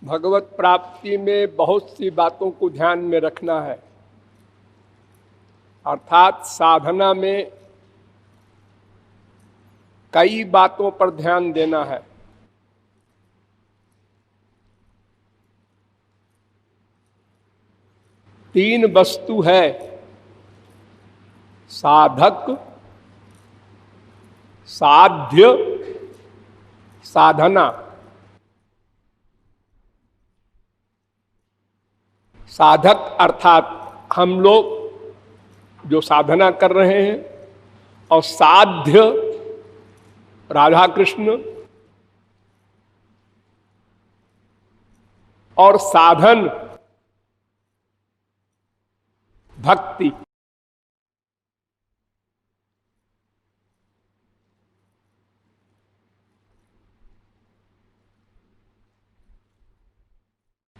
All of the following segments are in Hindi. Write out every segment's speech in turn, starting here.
भगवत प्राप्ति में बहुत सी बातों को ध्यान में रखना है। अर्थात साधना में कई बातों पर ध्यान देना है। तीन वस्तु है: साधक, साध्य, साधना। साधक अर्थात हम लोग जो साधना कर रहे हैं, और साध्य राधा कृष्ण, और साधन भक्ति।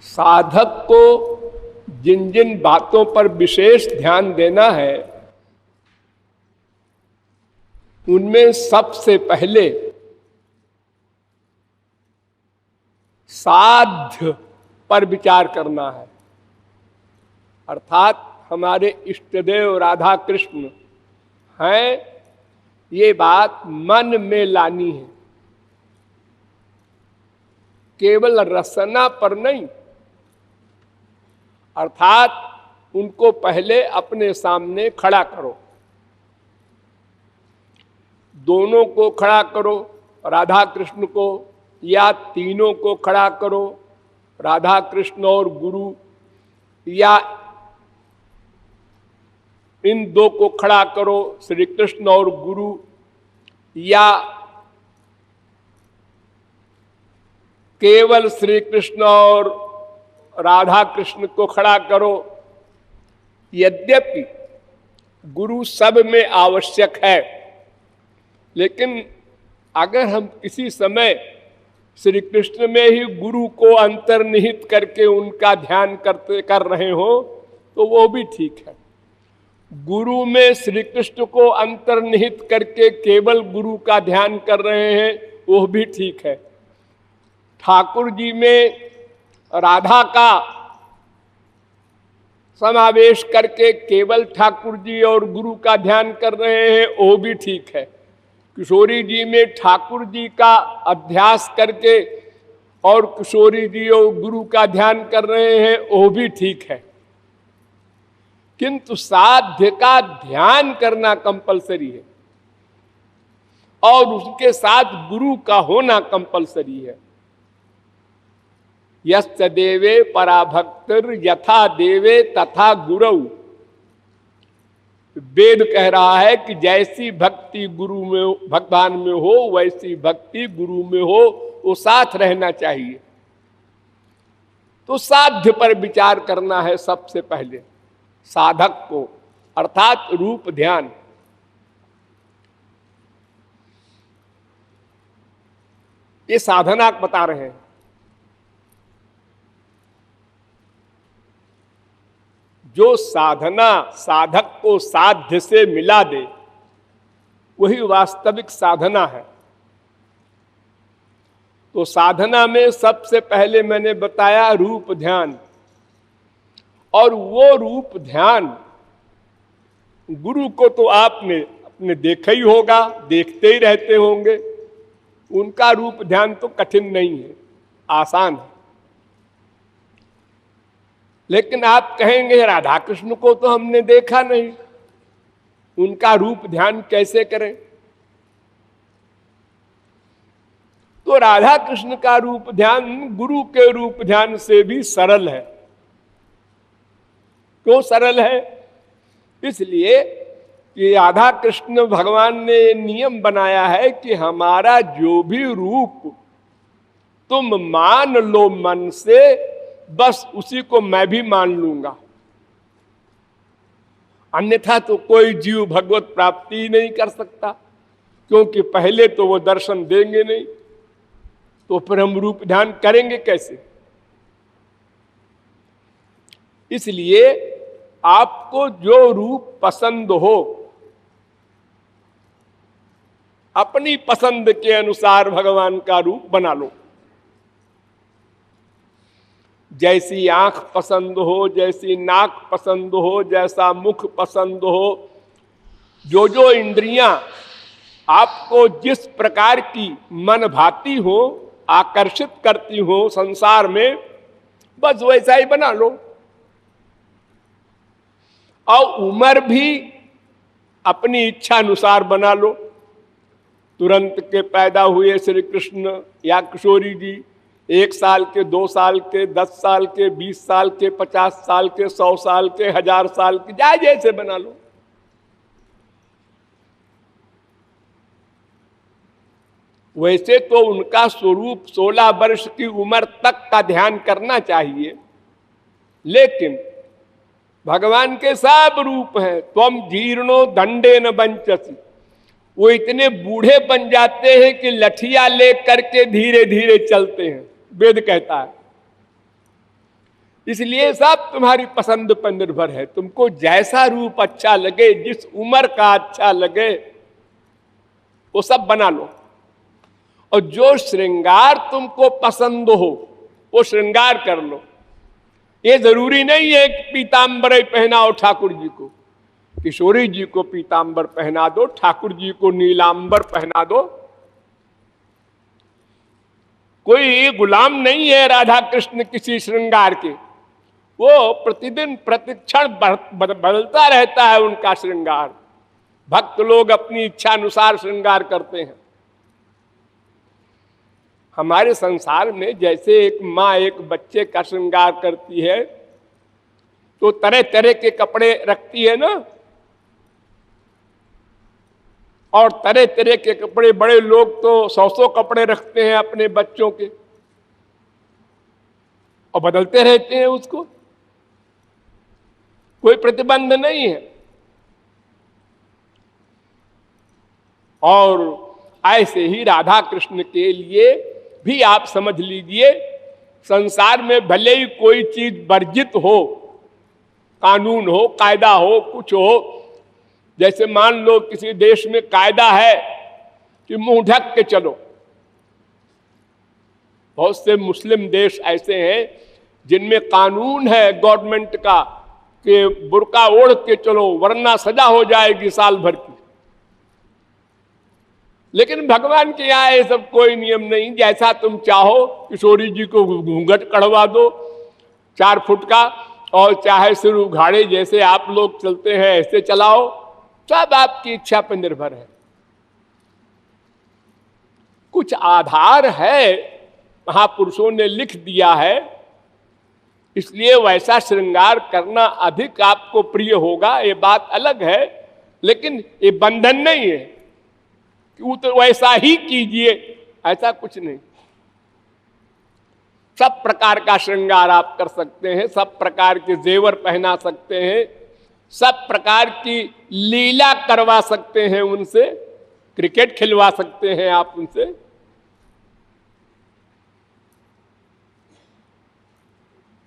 साधक को जिन जिन बातों पर विशेष ध्यान देना है, उनमें सबसे पहले साध्य पर विचार करना है। अर्थात हमारे इष्टदेव राधा कृष्ण हैं, ये बात मन में लानी है, केवल रसना पर नहीं। अर्थात उनको पहले अपने सामने खड़ा करो, दोनों को खड़ा करो, राधा कृष्ण को या तीनों को खड़ा करो, राधा कृष्ण और गुरु, या इन दो को खड़ा करो, श्री कृष्ण और गुरु, या केवल श्री कृष्ण और राधा कृष्ण को खड़ा करो। यद्यपि गुरु सब में आवश्यक है, लेकिन अगर हम किसी समय श्री कृष्ण में ही गुरु को अंतर्निहित करके उनका ध्यान कर रहे हो तो वो भी ठीक है। गुरु में श्री कृष्ण को अंतर्निहित करके केवल गुरु का ध्यान कर रहे हैं, वो भी ठीक है। ठाकुर जी में राधा का समावेश करके केवल ठाकुर जी और गुरु का ध्यान कर रहे हैं, वो भी ठीक है। किशोरी जी में ठाकुर जी का अध्यास करके और किशोरी जी और गुरु का ध्यान कर रहे हैं, वो भी ठीक है। किंतु साध्य का ध्यान करना कंपलसरी है, और उसके साथ गुरु का होना कंपलसरी है। यस्य देवे पराभक्तिर यथा देवे तथा गुरु। वेद कह रहा है कि जैसी भक्ति गुरु में भगवान में हो, वैसी भक्ति गुरु में हो, वो साथ रहना चाहिए। तो साध्य पर विचार करना है सबसे पहले साधक को, अर्थात रूप ध्यान। ये साधना बता रहे हैं। जो साधना साधक को साध्य से मिला दे, वही वास्तविक साधना है। तो साधना में सबसे पहले मैंने बताया रूप ध्यान, और वो रूप ध्यान गुरु को तो आपने अपने देखा ही होगा, देखते ही रहते होंगे। उनका रूप ध्यान तो कठिन नहीं है, आसान है। लेकिन आप कहेंगे राधा कृष्ण को तो हमने देखा नहीं, उनका रूप ध्यान कैसे करें? तो राधा कृष्ण का रूप ध्यान गुरु के रूप ध्यान से भी सरल है। क्यों सरल है? इसलिए कि राधा कृष्ण भगवान ने नियम बनाया है कि हमारा जो भी रूप तुम मान लो मन से, बस उसी को मैं भी मान लूंगा। अन्यथा तो कोई जीव भगवत प्राप्ति नहीं कर सकता, क्योंकि पहले तो वो दर्शन देंगे नहीं, तो फिर हम रूप ध्यान करेंगे कैसे? इसलिए आपको जो रूप पसंद हो, अपनी पसंद के अनुसार भगवान का रूप बना लो। जैसी आंख पसंद हो, जैसी नाक पसंद हो, जैसा मुख पसंद हो, जो जो इंद्रियां आपको जिस प्रकार की मन भाती हो, आकर्षित करती हो संसार में, बस वैसा ही बना लो। और उम्र भी अपनी इच्छा अनुसार बना लो। तुरंत के पैदा हुए श्री कृष्ण या किशोरी जी 1 साल के, 2 साल के, 10 साल के, 20 साल के, 50 साल के, 100 साल के, 1000 साल के, जैसे बना लो। वैसे तो उनका स्वरूप 16 वर्ष की उम्र तक का ध्यान करना चाहिए, लेकिन भगवान के सब रूप हैं। त्वम जीर्णो दंडे न बंचसी, वो इतने बूढ़े बन जाते हैं कि लठिया ले करके धीरे धीरे चलते हैं, वेद कहता है। इसलिए सब तुम्हारी पसंद पर निर्भर है। तुमको जैसा रूप अच्छा लगे, जिस उम्र का अच्छा लगे, वो सब बना लो। और जो श्रृंगार तुमको पसंद हो वो श्रृंगार कर लो। ये जरूरी नहीं है कि पीतांबर ही पहनाओ ठाकुर जी को। किशोरी जी को पीतांबर पहना दो, ठाकुर जी को नीलांबर पहना दो। कोई गुलाम नहीं है राधा कृष्ण किसी श्रृंगार के। वो प्रतिदिन प्रतिक्षण बदलता रहता है उनका श्रृंगार। भक्त लोग अपनी इच्छा अनुसार श्रृंगार करते हैं। हमारे संसार में जैसे एक माँ एक बच्चे का श्रृंगार करती है तो तरह तरह के कपड़े रखती है ना, और तरह तरह के कपड़े, बड़े लोग तो 100 कपड़े रखते हैं अपने बच्चों के और बदलते रहते हैं उसको। कोई प्रतिबंध नहीं है। और ऐसे ही राधा कृष्ण के लिए भी आप समझ लीजिए, संसार में भले ही कोई चीज वर्जित हो, कानून हो, कायदा हो, कुछ हो, जैसे मान लो किसी देश में कायदा है कि मुंह ढक के चलो। बहुत से मुस्लिम देश ऐसे हैं जिनमें कानून है गवर्नमेंट का कि बुर्का ओढ़ के चलो वरना सजा हो जाएगी साल भर की। लेकिन भगवान के यहाँ ये सब कोई नियम नहीं। जैसा तुम चाहो किशोरी जी को घूंघट कढ़वा दो 4 फुट का, और चाहे सिर उघाड़े जैसे आप लोग चलते हैं ऐसे चलाओ। सब आपकी इच्छा पर निर्भर है। कुछ आधार है, महापुरुषों ने लिख दिया है, इसलिए वैसा श्रृंगार करना अधिक आपको प्रिय होगा, ये बात अलग है। लेकिन ये बंधन नहीं है कि वो तो वैसा ही कीजिए, ऐसा कुछ नहीं। सब प्रकार का श्रृंगार आप कर सकते हैं, सब प्रकार के जेवर पहना सकते हैं, सब प्रकार की लीला करवा सकते हैं उनसे, क्रिकेट खिलवा सकते हैं आप उनसे।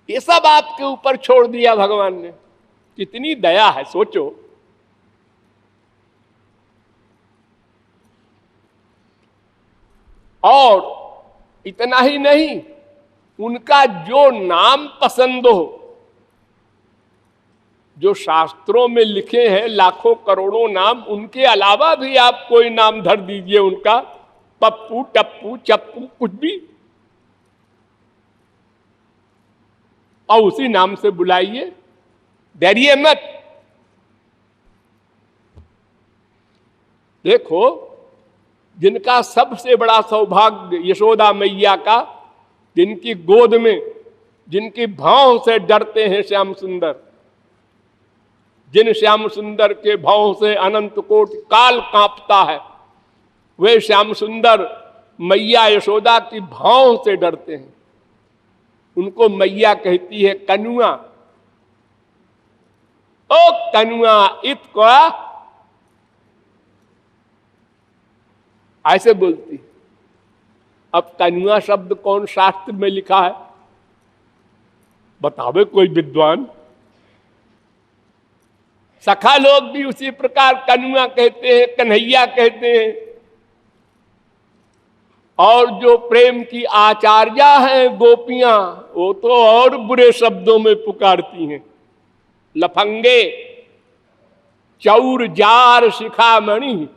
ये सब आपके ऊपर छोड़ दिया भगवान ने। कितनी दया है, सोचो। और इतना ही नहीं, उनका जो नाम पसंद हो, जो शास्त्रों में लिखे हैं लाखों करोड़ों नाम, उनके अलावा भी आप कोई नाम धर दीजिए उनका, पप्पू, टप्पू, चप्पू, कुछ भी, और उसी नाम से बुलाइए, डरिए मत। देखो, जिनका सबसे बड़ा सौभाग्य यशोदा मैया का, जिनकी गोद में, जिनकी भाव से डरते हैं श्याम सुंदर, जिन श्याम सुंदर के भाव से अनंत कोटि काल कांपता है, वे श्याम सुंदर मैया यशोदा की भाव से डरते हैं। उनको मैया कहती है कनुआ। ओ कनुआ इतका, ऐसे बोलती। अब कनुआ शब्द कौन शास्त्र में लिखा है, बतावे कोई विद्वान। सखा लोग भी उसी प्रकार कनुआ कहते हैं, कन्हैया कहते हैं। और जो प्रेम की आचार्या हैं गोपियां, वो तो और बुरे शब्दों में पुकारती हैं, लफंगे, चौर, जार, शिखामणि।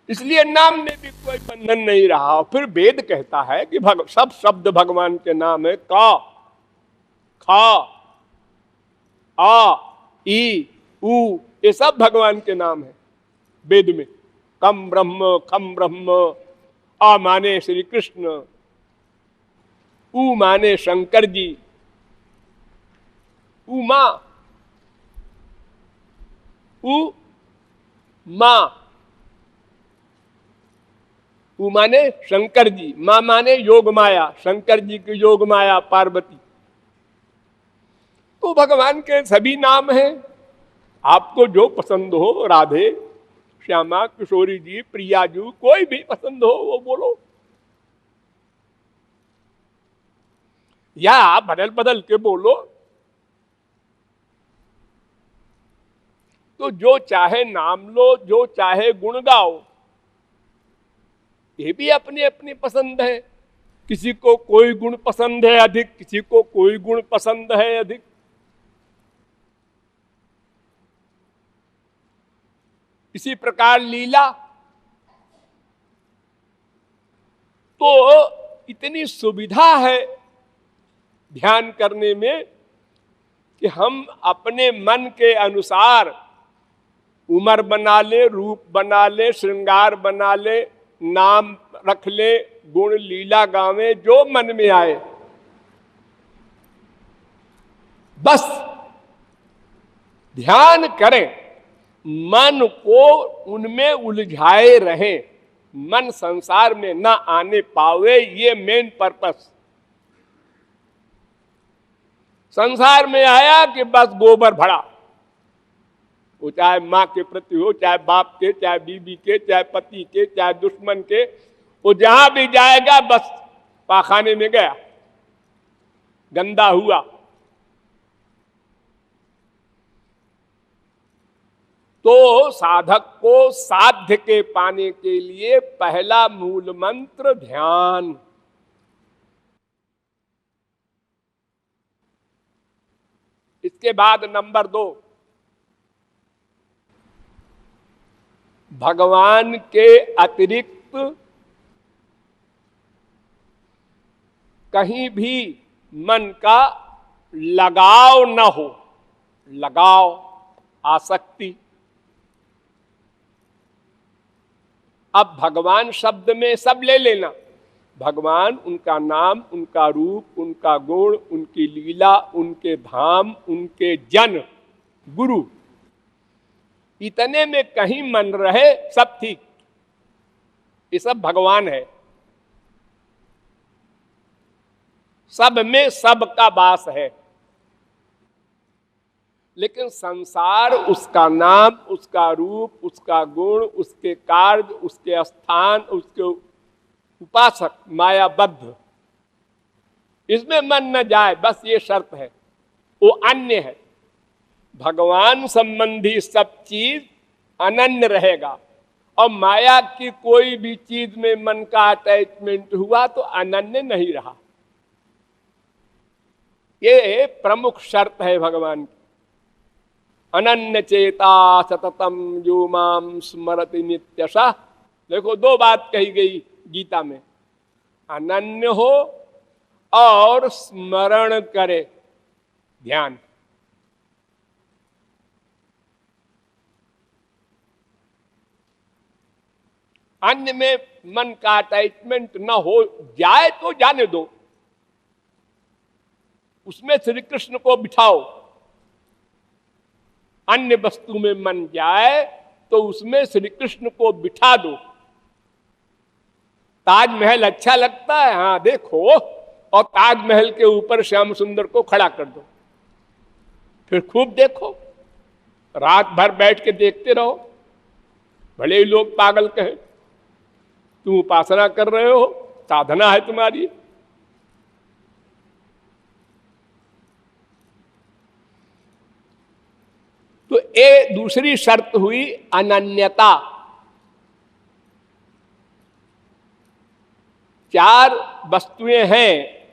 इसलिए नाम में भी कोई बंधन नहीं रहा। फिर वेद कहता है कि सब शब्द भगवान के नाम है। का, खा, आ, ई, उ, ये सब भगवान के नाम है वेद में। कम ब्रह्म, खम ब्रह्म, आ माने श्री कृष्ण, उ माने शंकर जी, उमा, उ मां, उ माने शंकर जी, मां माने योग माया, शंकर जी की योग माया पार्वती। तो भगवान के सभी नाम हैं। आपको जो पसंद हो, राधे, श्यामा, किशोरी जी, प्रिया जी, कोई भी पसंद हो वो बोलो, या बदल बदल के बोलो। तो जो चाहे नाम लो, जो चाहे गुण गाओ, ये भी अपनी अपनी पसंद है। किसी को कोई गुण पसंद है अधिक, किसी को कोई गुण पसंद है अधिक। इसी प्रकार लीला, तो इतनी सुविधा है ध्यान करने में कि हम अपने मन के अनुसार उम्र बना ले, रूप बना ले, श्रृंगार बना ले, नाम रख ले, गुण लीला गावे, जो मन में आए, बस ध्यान करें, मन को उनमें उलझाए रहें, मन संसार में ना आने पावे, ये मेन पर्पस। संसार में आया कि बस गोबर भरा, वो चाहे माँ के प्रति हो, चाहे बाप के, चाहे बीबी के, चाहे पति के, चाहे दुश्मन के, वो जहां भी जाएगा बस पाखाने में गया, गंदा हुआ। तो साधक को साध्य के पाने के लिए पहला मूल मंत्र ध्यान। इसके बाद नंबर 2, भगवान के अतिरिक्त कहीं भी मन का लगाव न हो। लगाव, आसक्ति। अब भगवान शब्द में सब ले लेना, भगवान, उनका नाम, उनका रूप, उनका गुण, उनकी लीला, उनके धाम, उनके जन, गुरु, इतने में कहीं मन रहे सब ठीक, ये सब भगवान है। सब में सब का वास है। लेकिन संसार, उसका नाम, उसका रूप, उसका गुण, उसके कार्य, उसके स्थान, उसके उपासक मायाबद्ध, इसमें मन न जाए, बस ये शर्त है। वो अन्य है। भगवान संबंधी सब चीज अनन्य रहेगा, और माया की कोई भी चीज में मन का अटैचमेंट हुआ तो अनन्य नहीं रहा। ये प्रमुख शर्त है भगवान की। अनन्य चेता सततम यो माम स्मरति नित्यशः। देखो 2 बात कही गई गीता में, अनन्य हो और स्मरण करे, ध्यान। अन्य में मन का अटैचमेंट न हो जाए तो जाने दो, उसमें श्री कृष्ण को बिठाओ। अन्य वस्तु में मन जाए तो उसमें श्री कृष्ण को बिठा दो। ताजमहल अच्छा लगता है, हाँ देखो, और ताजमहल के ऊपर श्याम सुंदर को खड़ा कर दो, फिर खूब देखो, रात भर बैठ के देखते रहो। भले ही लोग पागल कहें, तुम उपासना कर रहे हो, साधना है तुम्हारी। तो ये दूसरी शर्त हुई अनन्यता। 4 वस्तुएं हैं,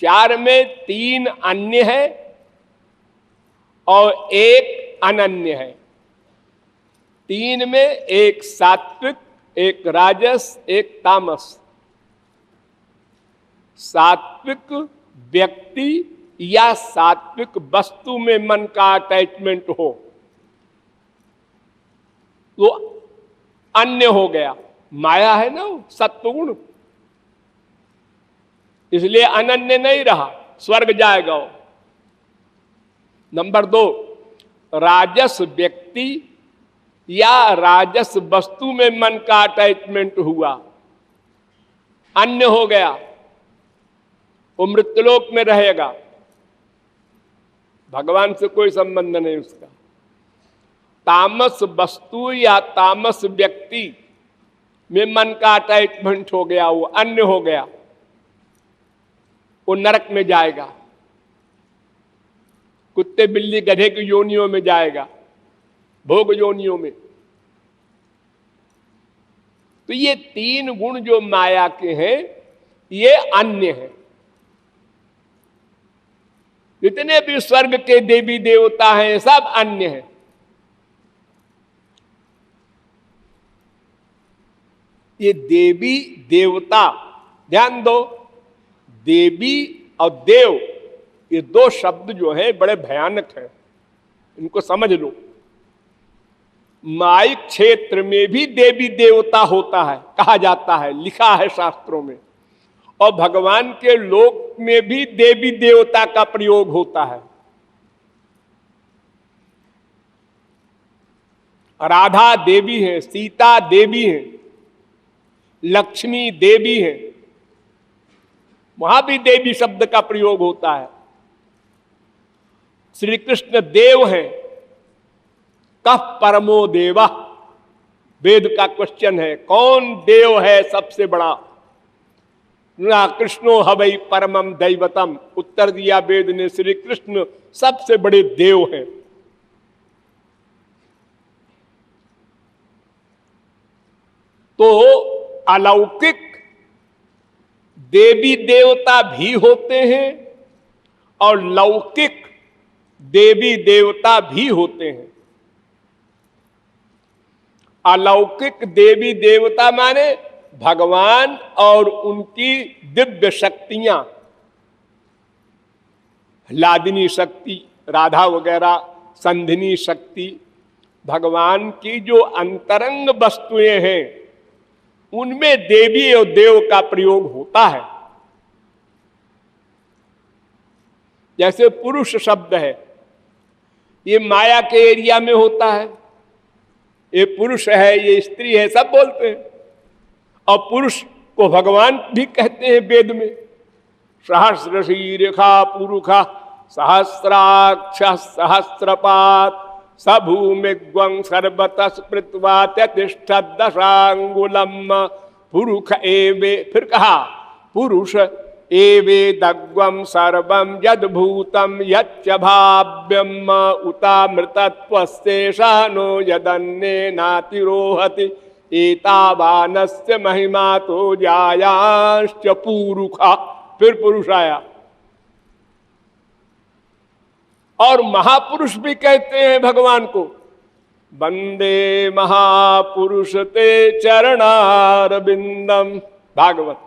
4 में 3 अन्य है और 1 अनन्य है। 3 में 1 सात्विक, 1 राजस, 1 तामस। सात्विक व्यक्ति या सात्विक वस्तु में मन का अटैचमेंट हो तो अन्य हो गया, माया है ना वो सत्वगुण, इसलिए अनन्य नहीं रहा, स्वर्ग जाएगा वो। नंबर 2, राजस व्यक्ति या राजस वस्तु में मन का अटैचमेंट हुआ, अन्य हो गया, वो मृत्युलोक में रहेगा, भगवान से कोई संबंध नहीं उसका। तामस वस्तु या तामस व्यक्ति में मन का अटैचमेंट हो गया, वो अन्य हो गया, वो नरक में जाएगा, कुत्ते बिल्ली गधे की योनियों में जाएगा, भोग योनियों में। तो ये 3 गुण जो माया के हैं ये अन्य हैं। जितने भी स्वर्ग के देवी देवता हैं सब अन्य हैं। ये देवी देवता, ध्यान दो, देवी और देव ये 2 शब्द जो हैं बड़े भयानक हैं, इनको समझ लो। माइक क्षेत्र में भी देवी देवता होता है, कहा जाता है, लिखा है शास्त्रों में, और भगवान के लोक में भी देवी देवता का प्रयोग होता है। राधा देवी है, सीता देवी है, लक्ष्मी देवी है, वहां भी देवी शब्द का प्रयोग होता है। श्री कृष्ण देव है, कः परमो देवा, वेद का क्वेश्चन है, कौन देव है सबसे बड़ा? ना कृष्णो हवै परमम दैवतम, उत्तर दिया वेद ने, श्री कृष्ण सबसे बड़े देव हैं। तो अलौकिक देवी देवता भी होते हैं और लौकिक देवी देवता भी होते हैं। अलौकिक देवी देवता माने भगवान और उनकी दिव्य शक्तियां, लादिनी शक्ति, राधा वगैरह, संधिनी शक्ति, भगवान की जो अंतरंग वस्तुएं हैं उनमें देवी और देव का प्रयोग होता है। जैसे पुरुष शब्द है, ये माया के एरिया में होता है, ये पुरुष है, ये स्त्री है, सब बोलते हैं। और पुरुष को भगवान भी कहते हैं वेद में, सहस्र शीर्षा पुरुषा सहस्राक्ष सहस्रपात सभूमिग्वं सर्वतः स्मृत्वा त्यतिष्ठत् दशांगुलम पुरुष एवे, फिर कहा पुरुष एवेदग्वं सर्वं यद्भूतं यच्च भाव्यम उतामृतत्वस्तेषानो यदन्नेनातिरोहति एतावानस्य महिमा तो जायांश्च पुरुषा, फिर पुरुष आया। और महापुरुष भी कहते हैं भगवान को, वंदे महापुरुष ते चरणारविंदम, भागवत।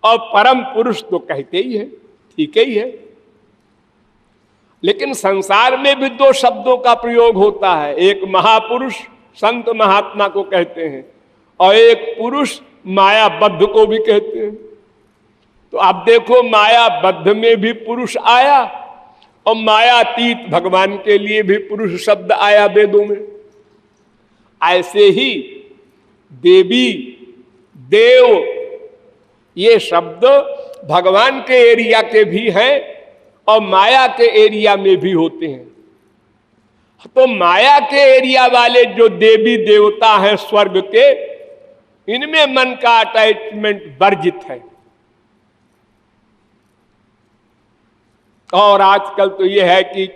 और परम पुरुष तो कहते ही है, ठीक ही है। लेकिन संसार में भी 2 शब्दों का प्रयोग होता है, एक महापुरुष संत महात्मा को कहते हैं और एक पुरुष मायाबद्ध को भी कहते हैं। तो आप देखो मायाबद्ध में भी पुरुष आया और मायातीत भगवान के लिए भी पुरुष शब्द आया वेदों में। ऐसे ही देवी देव ये शब्द भगवान के एरिया के भी हैं और माया के एरिया में भी होते हैं। तो माया के एरिया वाले जो देवी देवता हैं स्वर्ग के, इनमें मन का अटैचमेंट वर्जित है। और आजकल तो यह है कि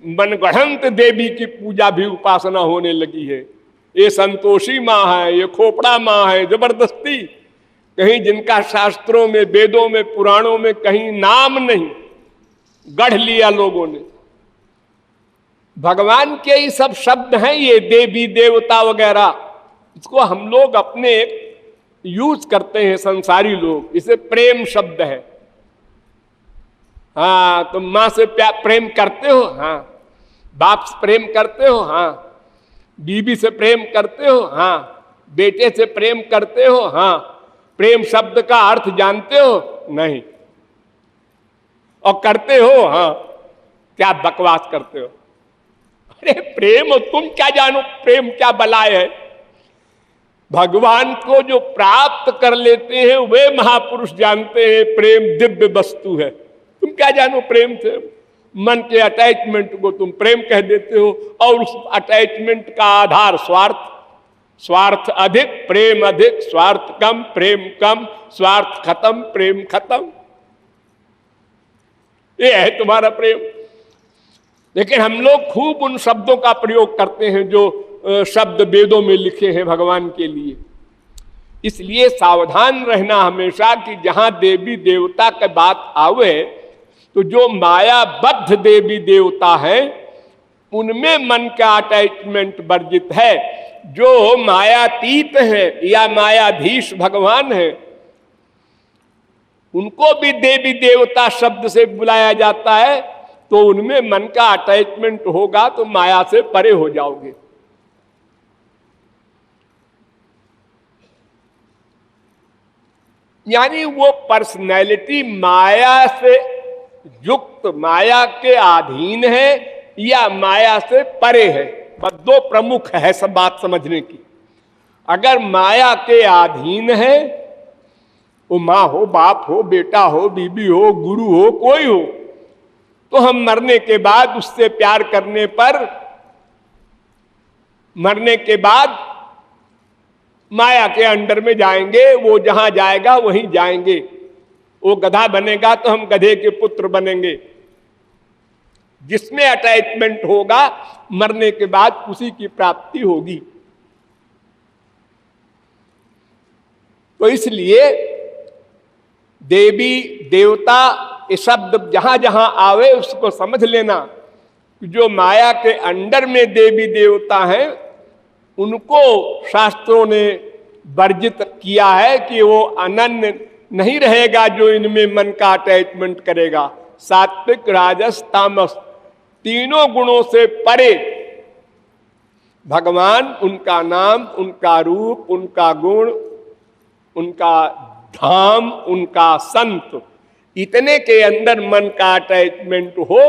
मनगढ़ंत देवी की पूजा भी उपासना होने लगी है। ये संतोषी माँ है, ये खोपड़ा माँ है, जबरदस्ती। कहीं जिनका शास्त्रों में, वेदों में, पुराणों में कहीं नाम नहीं, गढ़ लिया लोगों ने। भगवान के ही सब शब्द हैं ये, देवी देवता वगैरह, इसको हम लोग अपने यूज करते हैं, संसारी लोग। इसे प्रेम शब्द है। हाँ, तुम माँ से प्रेम करते हो? हाँ। बाप से प्रेम करते हो? हाँ। बीबी से प्रेम करते हो? हाँ। बेटे से प्रेम करते हो? हाँ। प्रेम शब्द का अर्थ जानते हो? नहीं। और करते हो? हाँ। क्या बकवास करते हो? अरे प्रेम, तुम क्या जानो प्रेम क्या बलाय है? भगवान को जो प्राप्त कर लेते हैं वे महापुरुष जानते हैं प्रेम दिव्य वस्तु है। तुम क्या जानो प्रेम से? मन के अटैचमेंट को तुम प्रेम कह देते हो, और उस अटैचमेंट का आधार स्वार्थ। स्वार्थ अधिक, प्रेम अधिक, स्वार्थ कम, प्रेम कम, स्वार्थ खत्म, प्रेम खत्म। ये है तुम्हारा प्रेम। लेकिन हम लोग खूब उन शब्दों का प्रयोग करते हैं जो शब्द वेदों में लिखे हैं भगवान के लिए। इसलिए सावधान रहना हमेशा कि जहां देवी देवता की बात आवे तो जो मायाबद्ध देवी देवता हैं उनमें मन का अटैचमेंट वर्जित है। जो मायातीत है या मायाधीश भगवान है उनको भी देवी देवता शब्द से बुलाया जाता है, तो उनमें मन का अटैचमेंट होगा तो माया से परे हो जाओगे। यानी वो पर्सनैलिटी माया से युक्त, माया के अधीन है या माया से परे है। बस दो प्रमुख है सब बात समझने की। अगर माया के अधीन है, वो माँ हो, बाप हो, बेटा हो, बीबी हो, गुरु हो, कोई हो, तो हम मरने के बाद उससे प्यार करने पर, मरने के बाद माया के अंडर में जाएंगे। वो जहां जाएगा वहीं जाएंगे। वो गधा बनेगा तो हम गधे के पुत्र बनेंगे। जिसमें अटैचमेंट होगा मरने के बाद उसी की प्राप्ति होगी। तो इसलिए देवी देवता ये शब्द जहां जहां आवे उसको समझ लेना कि जो माया के अंडर में देवी देवता हैं उनको शास्त्रों ने वर्जित किया है कि वो अनन्य नहीं रहेगा जो इनमें मन का अटैचमेंट करेगा। सात्विक, राजस, तामस तीनों गुणों से परे भगवान, उनका नाम, उनका रूप, उनका गुण, उनका धाम, उनका संत, इतने के अंदर मन का अटैचमेंट हो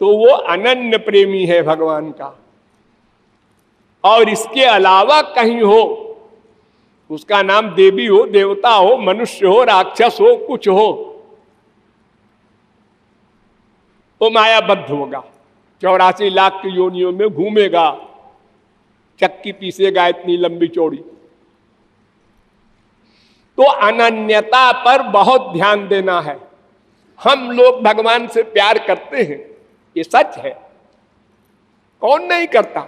तो वो अनन्य प्रेमी है भगवान का। और इसके अलावा कहीं हो, उसका नाम देवी हो, देवता हो, मनुष्य हो, राक्षस हो, कुछ हो, वो मायाबद्ध होगा। 84 लाख की योनियों में घूमेगा, चक्की पीसेगा इतनी लंबी चौड़ी। तो अनन्यता पर बहुत ध्यान देना है। हम लोग भगवान से प्यार करते हैं, ये सच है, कौन नहीं करता।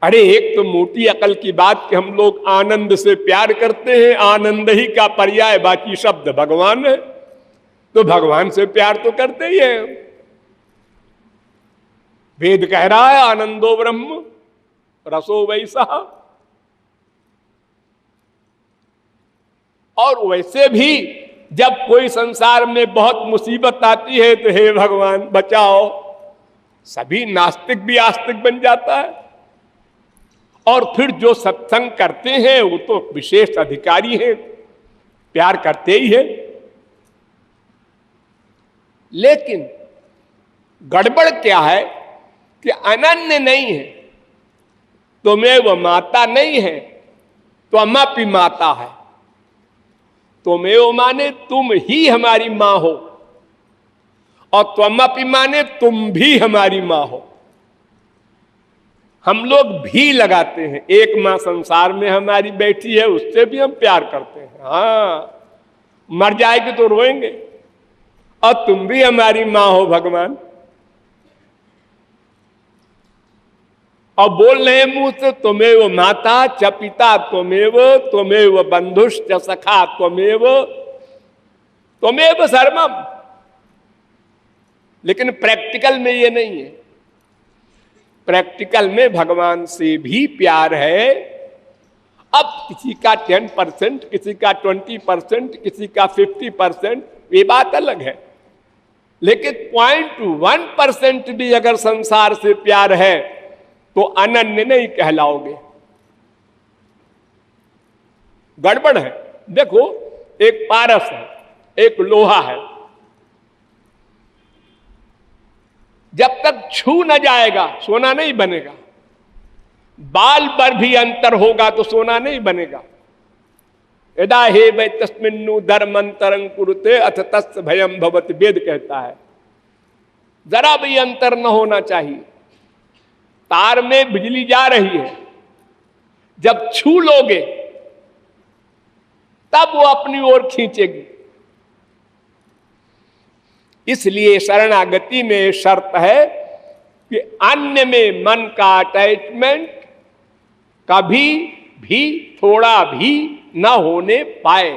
अरे एक तो मोटी अकल की बात कि हम लोग आनंद से प्यार करते हैं, आनंद ही का पर्याय बाकी शब्द भगवान है, तो भगवान से प्यार तो करते ही है। वेद कह रहा है आनंदो ब्रह्म रसो वैसा। और वैसे भी जब कोई संसार में बहुत मुसीबत आती है तो हे भगवान बचाओ, सभी नास्तिक भी आस्तिक बन जाता है। और फिर जो सत्संग करते हैं वो तो विशेष अधिकारी हैं, प्यार करते ही है। लेकिन गड़बड़ क्या है कि अनन्य नहीं है, तुम्हें वो माता नहीं है, तो अम्मा भी माता है। तुम्हें वो माने तुम ही हमारी मां हो, और त्वमपि माने तुम भी हमारी मां हो। हम लोग भी लगाते हैं, एक मां संसार में हमारी बैठी है उससे भी हम प्यार करते हैं। हाँ, मर जाएगी तो रोएंगे, और तुम भी हमारी मां हो भगवान। और बोल रहे मुंह से त्वमेव माता च पिता त्वमेव बंधुश्च सखा त्वमेव सर्वम। लेकिन प्रैक्टिकल में ये नहीं है। प्रैक्टिकल में भगवान से भी प्यार है। अब किसी का 10%, किसी का 20%, किसी का 50%, ये बात अलग है। लेकिन 0.1% भी अगर संसार से प्यार है तो अनन्य नहीं कहलाओगे, गड़बड़ है। देखो, एक पारस है, एक लोहा है, जब तक छू न जाएगा सोना नहीं बनेगा। बाल पर भी अंतर होगा तो सोना नहीं बनेगा। यदा हे वै तस्मिन्नु धर्मंतरं कुरुते अथ तस्य भयम भवति, वेद कहता है। जरा भी अंतर न होना चाहिए। तार में बिजली जा रही है, जब छू लोगे तब वो अपनी ओर खींचेगी। इसलिए शरणागति में शर्त है कि अन्य में मन का अटैचमेंट कभी भी थोड़ा भी न होने पाए।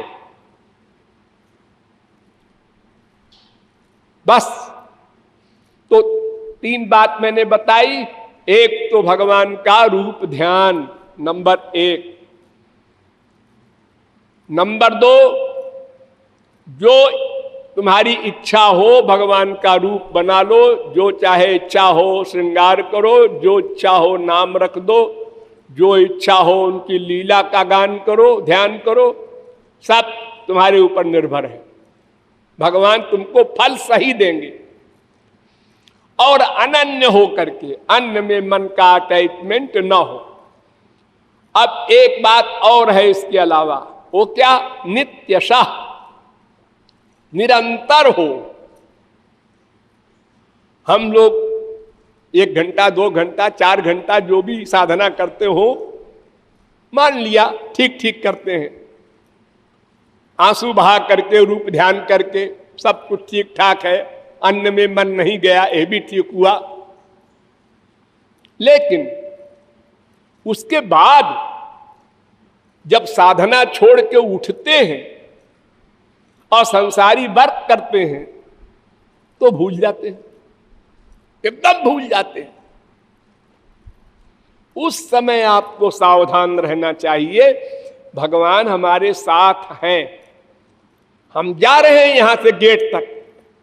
बस। तो 3 बात मैंने बताई। एक तो भगवान का रूप ध्यान, नंबर 1। नंबर 2, जो तुम्हारी इच्छा हो भगवान का रूप बना लो। जो चाहे इच्छा हो श्रृंगार करो, जो इच्छा हो नाम रख दो, जो इच्छा हो उनकी लीला का गान करो, ध्यान करो। सब तुम्हारे ऊपर निर्भर है। भगवान तुमको फल सही देंगे। और अनन्य हो करके, अन्य में मन का अटैचमेंट ना हो। अब एक बात और है इसके अलावा, वो क्या? नित्यशः, निरंतर हो। हम लोग 1 घंटा 2 घंटा 4 घंटा जो भी साधना करते हो, मान लिया ठीक ठीक करते हैं, आंसू बहा करके, रूप ध्यान करके, सब कुछ ठीक ठाक है, अन्न में मन नहीं गया, ये भी ठीक हुआ। लेकिन उसके बाद जब साधना छोड़ के उठते हैं और संसारी वर्क करते हैं तो भूल जाते हैं, एकदम भूल जाते हैं। उस समय आपको सावधान रहना चाहिए। भगवान हमारे साथ हैं। हम जा रहे हैं यहां से गेट तक,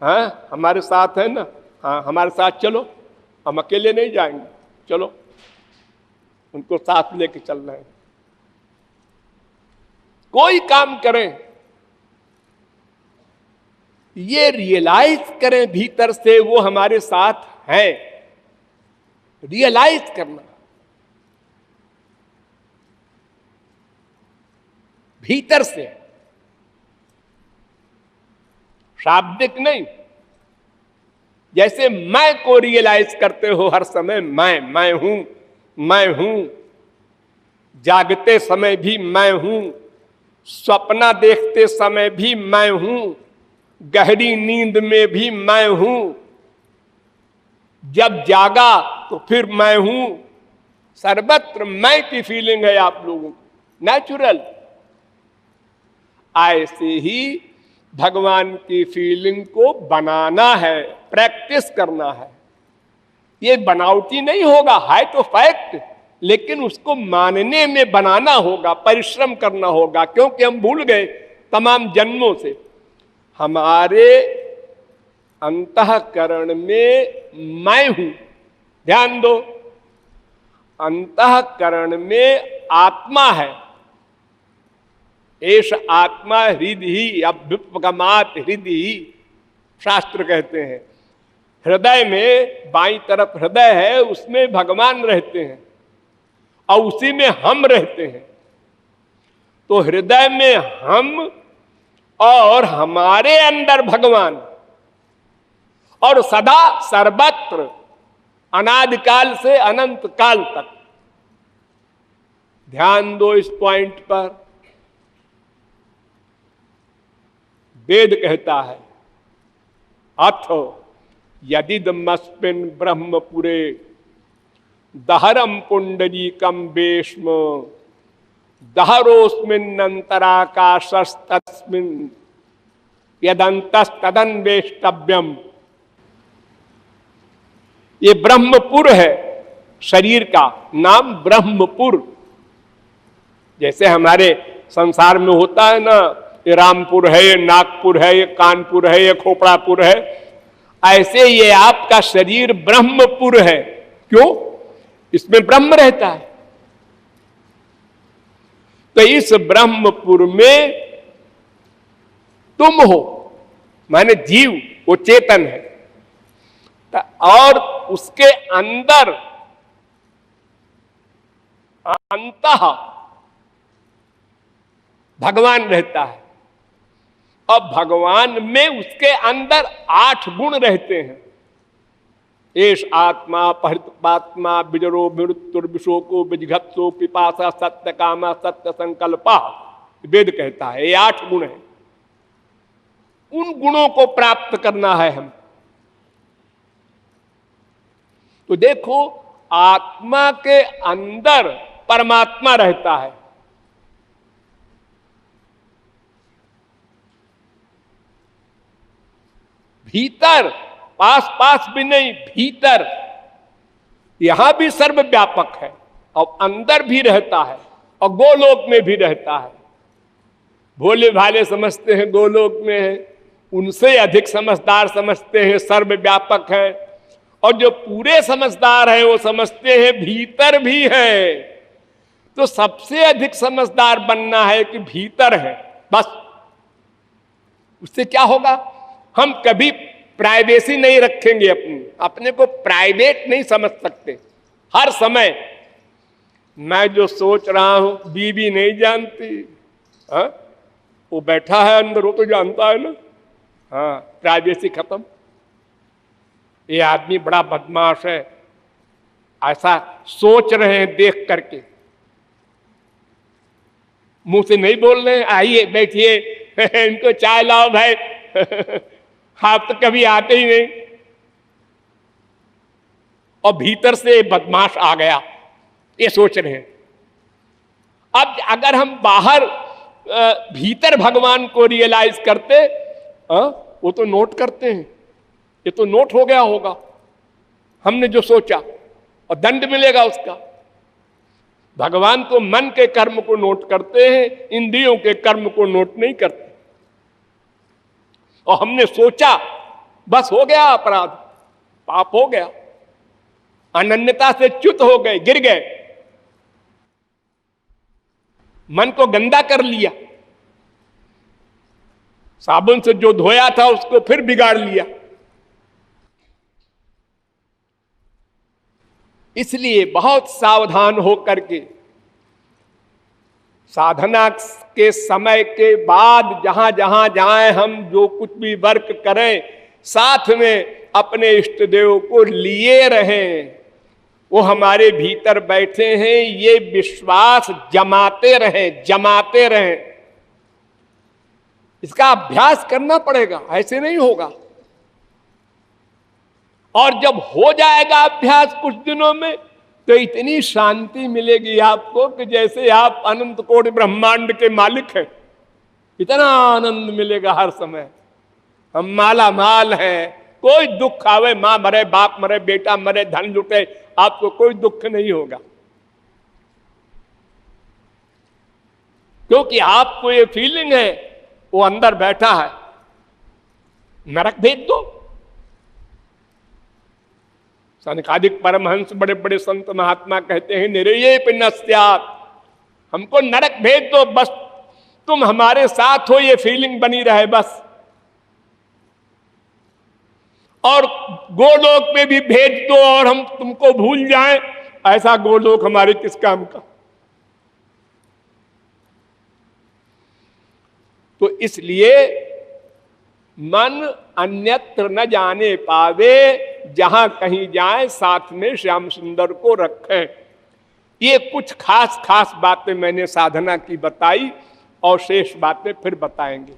हाँ हमारे साथ है ना, हाँ हमारे साथ चलो, हम अकेले नहीं जाएंगे, चलो। उनको साथ लेके चल रहे हैं। कोई काम करें, ये रियलाइज करें भीतर से वो हमारे साथ हैं। रियलाइज करना, भीतर से, शाब्दिक नहीं। जैसे मैं को रियलाइज करते हो हर समय, मैं हूं, जागते समय भी मैं हूं, सपना देखते समय भी मैं हूं, गहरी नींद में भी मैं हूं, जब जागा तो फिर मैं हूं। सर्वत्र मैं की फीलिंग है आप लोगों को, नेचुरल। ऐसे ही भगवान की फीलिंग को बनाना है, प्रैक्टिस करना है। ये बनावटी नहीं होगा, है तो फैक्ट, लेकिन उसको मानने में बनाना होगा, परिश्रम करना होगा। क्योंकि हम भूल गए तमाम जन्मों से, हमारे अंतःकरण में मैं हूं। ध्यान दो, अंतःकरण में आत्मा है। एष आत्मा हृदय अभ्युपगमात् हृदय, शास्त्र कहते हैं। हृदय में बाईं तरफ हृदय है, उसमें भगवान रहते हैं और उसी में हम रहते हैं। तो हृदय में हम और हमारे अंदर भगवान, और सदा सर्वत्र अनादिकाल से अनंत काल तक। ध्यान दो इस पॉइंट पर। वेद कहता है, अथ यदिदमस्मिन् ब्रह्मपुरे दहरम पुंडरीकम वेश्म दहरोस्मिन्नन्तराकाशस्तस्मिन् यदन्तस्तदन्वेष्टव्यम। ये ब्रह्मपुर है, शरीर का नाम ब्रह्मपुर। जैसे हमारे संसार में होता है ना, ये रामपुर है, ये नागपुर है, ये कानपुर है, ये खोपड़ापुर है, ऐसे ये आपका शरीर ब्रह्मपुर है। क्यों? इसमें ब्रह्म रहता है। तो इस ब्रह्मपुर में तुम हो, माने जीव, वो चेतन है, और उसके अंदर अंतः भगवान रहता है। और भगवान में उसके अंदर 8 गुण रहते हैं। एष आत्मा परिपात्मा विजरो मृत्युर्विशोको विजघत्सो पिपासा सत्य कामा सत्य संकल्पा, वेद कहता है ये 8 गुण है। उन गुणों को प्राप्त करना है हम। तो देखो, आत्मा के अंदर परमात्मा रहता है, भीतर, पास पास भी नहीं, भीतर, यहां भी सर्वव्यापक है और अंदर भी रहता है और गोलोक में भी रहता है। भोले भाले समझते हैं गोलोक में है, उनसे अधिक समझदार समझते हैं सर्वव्यापक है, और जो पूरे समझदार हैं वो समझते हैं भीतर भी है। तो सबसे अधिक समझदार बनना है कि भीतर है, बस। उससे क्या होगा? हम कभी प्राइवेसी नहीं रखेंगे, अपने को प्राइवेट नहीं समझ सकते। हर समय मैं जो सोच रहा हूं बीवी नहीं जानती, हाँ? वो बैठा है अंदर, वो तो जानता है ना। हाँ, प्राइवेसी खत्म। ये आदमी बड़ा बदमाश है, ऐसा सोच रहे हैं देख करके, मुंह से नहीं बोल रहे हैं, आइए बैठिए इनको चाय लाओ भाई आप तो कभी आते ही नहीं। और भीतर से बदमाश आ गया, ये सोच रहे हैं। अब अगर हम बाहर भीतर भगवान को रियलाइज करते, वो तो नोट करते हैं, ये तो नोट हो गया होगा हमने जो सोचा, और दंड मिलेगा उसका। भगवान तो मन के कर्म को नोट करते हैं, इंद्रियों के कर्म को नोट नहीं करते। और हमने सोचा, बस हो गया अपराध, पाप हो गया, अनन्यता से च्युत हो गए, गिर गए, मन को गंदा कर लिया, साबुन से जो धोया था उसको फिर बिगाड़ लिया। इसलिए बहुत सावधान होकर के साधना के समय के बाद जहां जहां जाएं, हम जो कुछ भी वर्क करें, साथ में अपने इष्ट देव को लिए रहें। वो हमारे भीतर बैठे हैं, ये विश्वास जमाते रहें। इसका अभ्यास करना पड़ेगा, ऐसे नहीं होगा। और जब हो जाएगा अभ्यास कुछ दिनों में, तो इतनी शांति मिलेगी आपको कि जैसे आप अनंत कोटि ब्रह्मांड के मालिक हैं। इतना आनंद मिलेगा हर समय, हम माला माल हैं। कोई दुख आवे, मां मरे, बाप मरे, बेटा मरे, धन लुटे, आपको कोई दुख नहीं होगा, क्योंकि आपको ये फीलिंग है वो अंदर बैठा है। नरक भेज दो। सनकादिक परमहंस, बड़े बड़े संत महात्मा कहते हैं, निरये पिनस्यात्, हमको नरक भेज दो, बस तुम हमारे साथ हो, ये फीलिंग बनी रहे बस। और गोलोक में भी भेज दो और हम तुमको भूल जाएं, ऐसा गोलोक हमारे किस काम का। तो इसलिए मन अन्यत्र न जाने पावे, जहां कहीं जाए साथ में श्याम सुंदर को रखें। ये कुछ खास खास बातें मैंने साधना की बताई, और शेष बातें फिर बताएंगे।